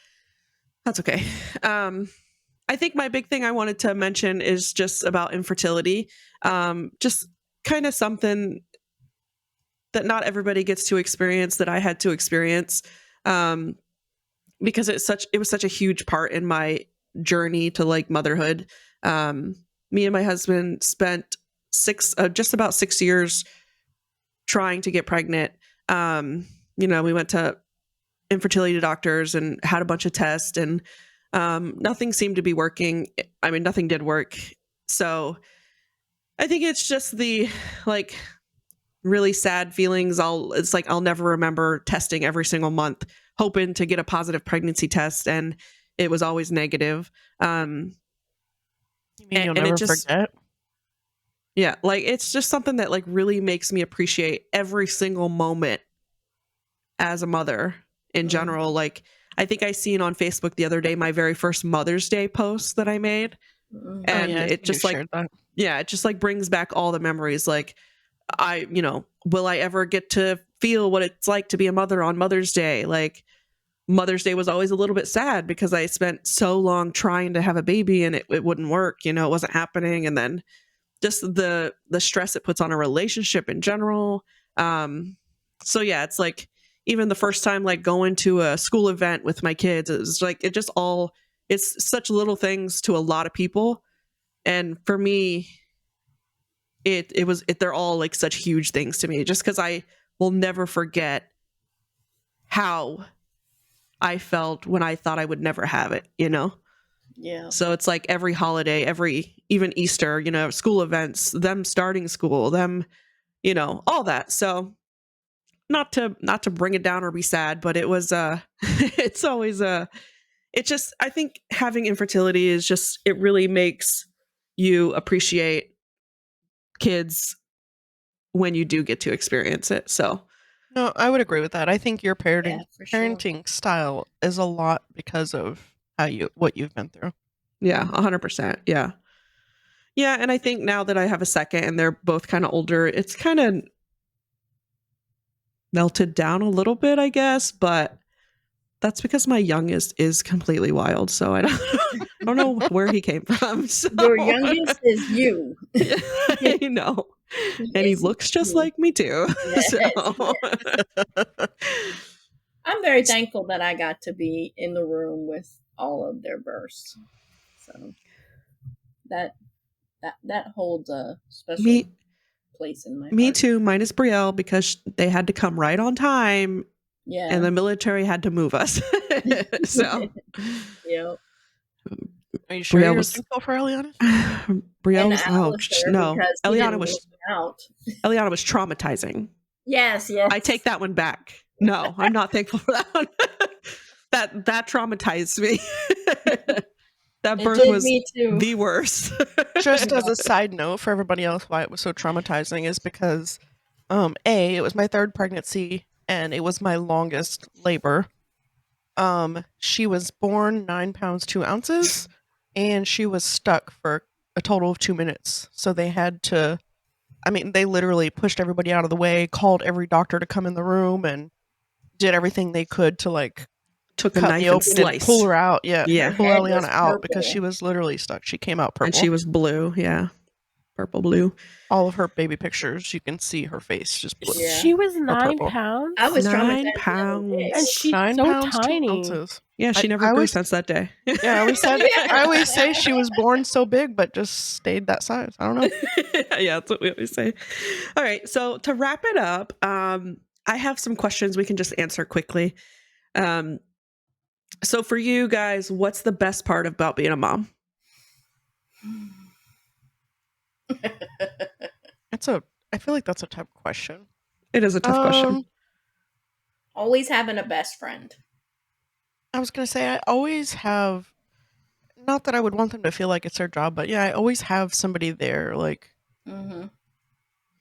that's okay. I think my big thing I wanted to mention is just about infertility. Just kind of something that not everybody gets to experience that I had to experience. Because it was such a huge part in my journey to like motherhood. Me and my husband spent just about 6 years trying to get pregnant. We went to infertility doctors and had a bunch of tests, and nothing seemed to be working. I mean, nothing did work. So I think it's just the like really sad feelings. I'll never remember testing every single month, hoping to get a positive pregnancy test, and it was always negative. You mean you'll and never it just forget? yeah, like it's just something that like really makes me appreciate every single moment as a mother in general. Like I think I seen on Facebook the other day my very first Mother's Day post that I made, Mhm. and I it think you just like shared that. it just like brings back all the memories. Like will I ever get to feel what it's like to be a mother on Mother's Day? Like Mother's Day was always a little bit sad because I spent so long trying to have a baby and it wouldn't work, it wasn't happening. And then just the stress it puts on a relationship in general. So yeah, it's like even the first time like going to a school event with my kids, it's like it's such little things to a lot of people. And for me, they're all like such huge things to me just because I will never forget how I felt when I thought I would never have it. Yeah. So it's like every holiday, even Easter, school events, them starting school, them, all that. So not to bring it down or be sad, but it was it's always it's just, I think having infertility is just, it really makes you appreciate kids when you do get to experience it. So No, I would agree with that. I think your Yeah, for sure. parenting style is a lot because of what you've been through. yeah, 100%. Yeah. Yeah. And I think now that I have a second and they're both kind of older, it's kind of melted down a little bit, I guess. But that's because my youngest is completely wild. So I don't know where he came from. So. Your youngest is you. I know. And he It's looks just you. like me too. Yes, So. I'm very thankful that I got to be in the room with all of their births. So that holds a special Me place in my Me heart. too, minus Brielle, because they had to come right on time Yeah. and the military had to move us. So Yep. Are you sure Brielle you're was thankful for Eliana? Brielle And was Alistair, no. because he Eliana didn't was work out. Eliana was traumatizing. Yes. I take that one back. No, I'm not thankful for that one. that traumatized me. That It birth did was me too. the worst. Just as a side note for everybody else, why it was so traumatizing is because, it was my third pregnancy and it was my longest labor. She was born 9 pounds 2 ounces, and she was stuck for a total of 2 minutes. So they had to. I mean, they literally pushed everybody out of the way, called every doctor to come in the room, and did everything they could to like Took a cut knife me and open and sliced. pull her out. Yeah, Yeah. pull Head Eliana was out because purple. she was literally stuck. She came out purple. And she was blue. Yeah. Purple blue. All of her baby pictures, you can see her face just blue. Yeah. She was Or 9 purple. pounds, I was 9 traumatized the other day. and pounds. she's 9 so pounds 2 tiny. ounces. Yeah, she never I grew always- since that day. Yeah, I always said. Yeah. I always say she was born so big, but just stayed that size. I don't know. Yeah, that's what we always say. All right, so to wrap it up, I have some questions we can just answer quickly. So for you guys, what's the best part about being a mom? I feel like that's a tough question. It is a tough question. Always having a best friend. I was gonna say I always have. Not that I would want them to feel like it's their job, but yeah, I always have somebody there. Like, Mm-hmm.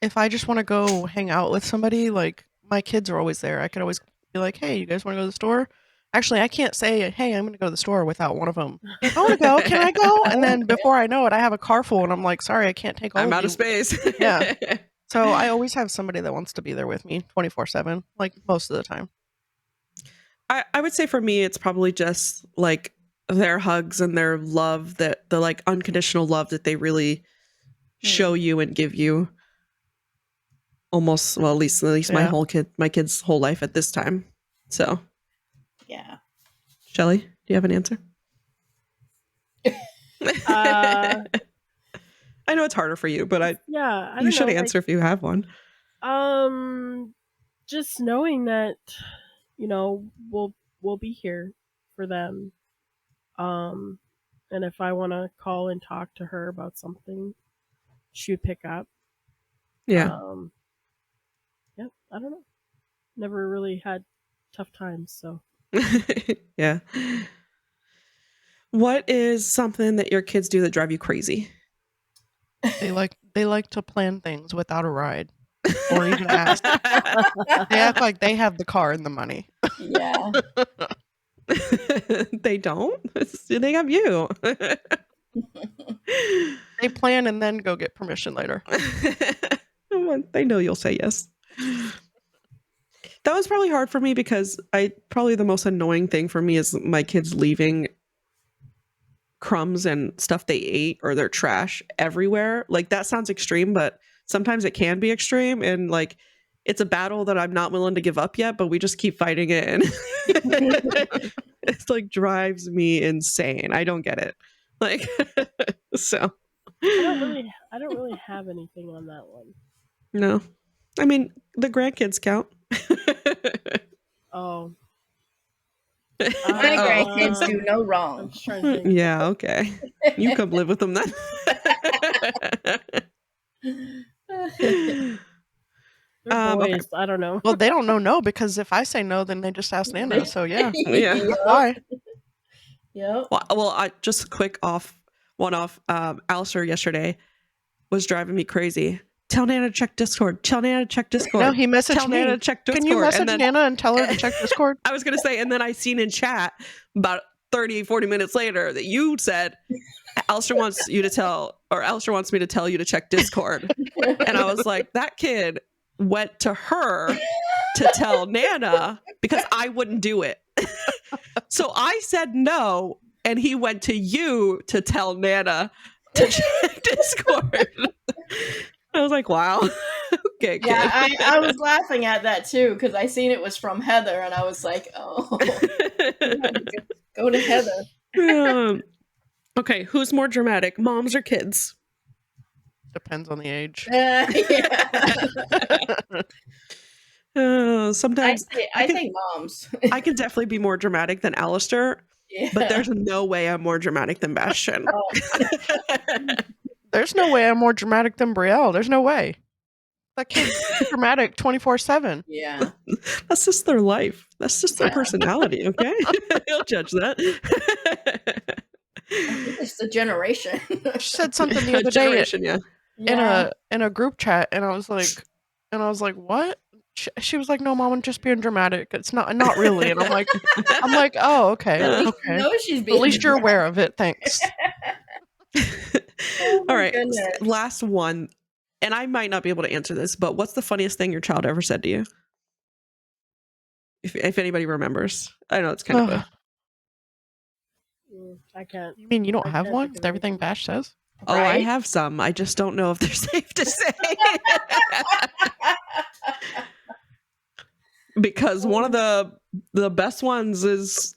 if I just want to go hang out with somebody, like my kids are always there. I could always be like, hey, you guys want to go to the store? Actually, I can't say, hey, I'm going to go to the store without one of them. I want to go. Can I go? And then before I know it, I have a car full and I'm like, sorry, I can't take all I'm of out you. of space. Yeah. So I always have somebody that wants to be there with me 24/7, like most of the time. I would say for me, it's probably just like their hugs and their love, that the like unconditional love that they really show you and give you. Almost, well, at least Yeah. my kid's whole life at this time. So, Yeah. Shelly, do you have an answer? Uh, I know it's harder for you, but yeah, I you don't should know. answer if you have one. Just knowing that, we'll be here for them. And if I want to call and talk to her about something, she would pick up. Yeah. Yeah, I don't know. Never really had tough times, so. Yeah. What is something that your kids do that drive you crazy? They like to plan things without a ride or even ask. They act like they have the car and the money. Yeah. They don't. They have you. They plan and then go get permission later. They know you'll say yes. That was probably hard for me because probably the most annoying thing for me is my kids leaving crumbs and stuff they ate or their trash everywhere. Like, that sounds extreme, but sometimes it can be extreme, and like it's a battle that I'm not willing to give up yet, but we just keep fighting it, and it's like drives me insane. I don't get it. Like, so I don't really have anything on that one. no. I mean, the grandkids count. Oh. My grandkids do no I'm wrong. just trying to think. Yeah, okay. You come live with them then. They're boys. I don't know. Well, they don't know no, because if I say no, then they just ask Nana. So yeah. Yeah. Bye. Yep. Well, I just quick off. Alistair yesterday was driving me crazy. Tell Nana to check Discord. Tell Nana to check Discord. No, he messaged Tell me. Nana to check Discord. Can you message and then, Nana and tell her to check Discord? I was going to say, and then I seen in chat about 30, 40 minutes later that you said, Alistair wants me to tell you to check Discord. And I was like, that kid went to her to tell Nana because I wouldn't do it. So I said no, and he went to you to tell Nana to check Discord. I was like, wow. Okay, kid. Yeah, I was laughing at that too because I seen it was from Heather, and I was like, oh, go to Heather. Okay, who's more dramatic, moms or kids? Depends on the age. Yeah. Sometimes I think moms. I can definitely be more dramatic than Alistair, Yeah. but there's no way I'm more dramatic than Bastion. There's no way I'm more dramatic than Brielle. There's no way. That kid's dramatic 24/7. Yeah. That's just their life. That's just their personality, okay? You'll judge that. It's the generation. She said something the other Generation, day yeah. in a group chat, and I was like, what? She was like, no, Mom, I'm just being dramatic. It's not really. And I'm like, oh, okay. Okay. No, she's being At least you're aware of it. Thanks. Oh, All right. goodness. Last one. And I might not be able to answer this, but what's the funniest thing your child ever said to you? If anybody remembers. I know it's kind of I can't. You mean you don't I have can't one think of with everything anything. Bash says? Oh, I Right? have some. I just don't know if they're safe to say. Because one of the best ones is,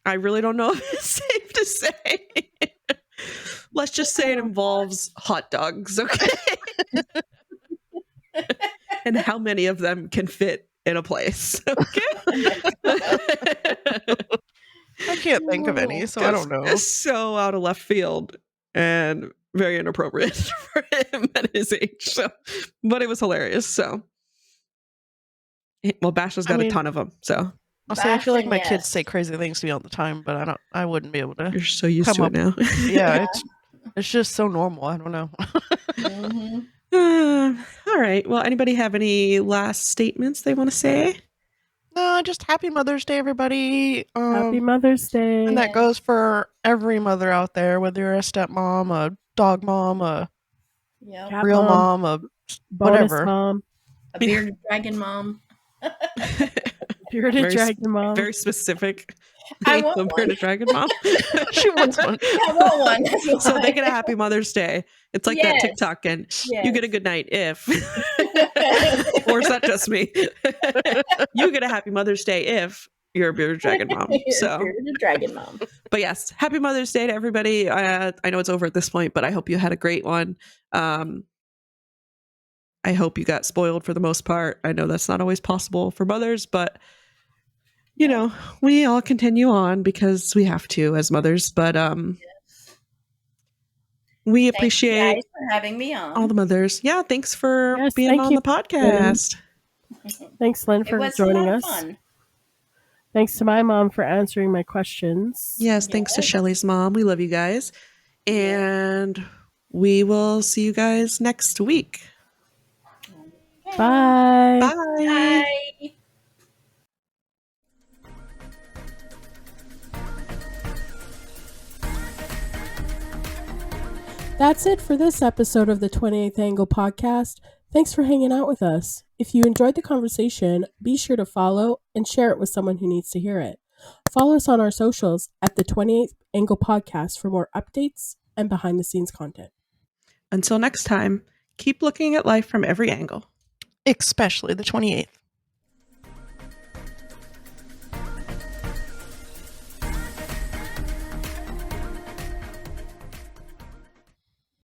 I really don't know if it's safe to say. Let's just say it involves hot dogs, okay? And how many of them can fit in a place, okay? I can't think of any, so I don't know. It's so out of left field and very inappropriate for him at his age. So, but it was hilarious. So, well, Bash has got a ton of them. So I'll say I feel like my Bastion, kids yes. say crazy things to me all the time, but I wouldn't be able to. you're so used Come to up- it now. Yeah, it's just so normal. I don't know. Mhm. All right. Well, anybody have any last statements they want to say? Just happy Mother's Day, everybody. Happy Mother's Day. And that goes for every mother out there, whether you're a stepmom, a dog mom, a Yep. Cat real mom, a bonus whatever. mom, A bearded dragon mom. bearded dragon mom. Very specific. I want The one. bearded dragon mom. She wants one. I want one. That's So why. they get a happy Mother's Day. It's like that Yes. TikTok, and Yes. you get a good night if. Or is that just me? You get a happy Mother's Day if you're a bearded dragon mom. So, Bearded dragon mom. but yes, happy Mother's Day to everybody. I know it's over at this point, but I hope you had a great one. I hope you got spoiled for the most part. I know that's not always possible for mothers, but you know, we all continue on because we have to as mothers. But we appreciate Thank you guys for having me on. all the mothers. Yeah, thanks for Yes, being thank on you the podcast. Thanks, Lynn, It for was joining a lot us. of fun. Thanks to my mom for answering my questions. Yes, thanks to Yes. Shelly's mom. We love you guys. And we will see you guys next week. Okay. Bye. Bye. Bye. That's it for this episode of the 28th Angle podcast. Thanks for hanging out with us. If you enjoyed the conversation, be sure to follow and share it with someone who needs to hear it. Follow us on our socials at the 28th Angle podcast for more updates and behind the scenes content. Until next time, keep looking at life from every angle. Especially the 28th.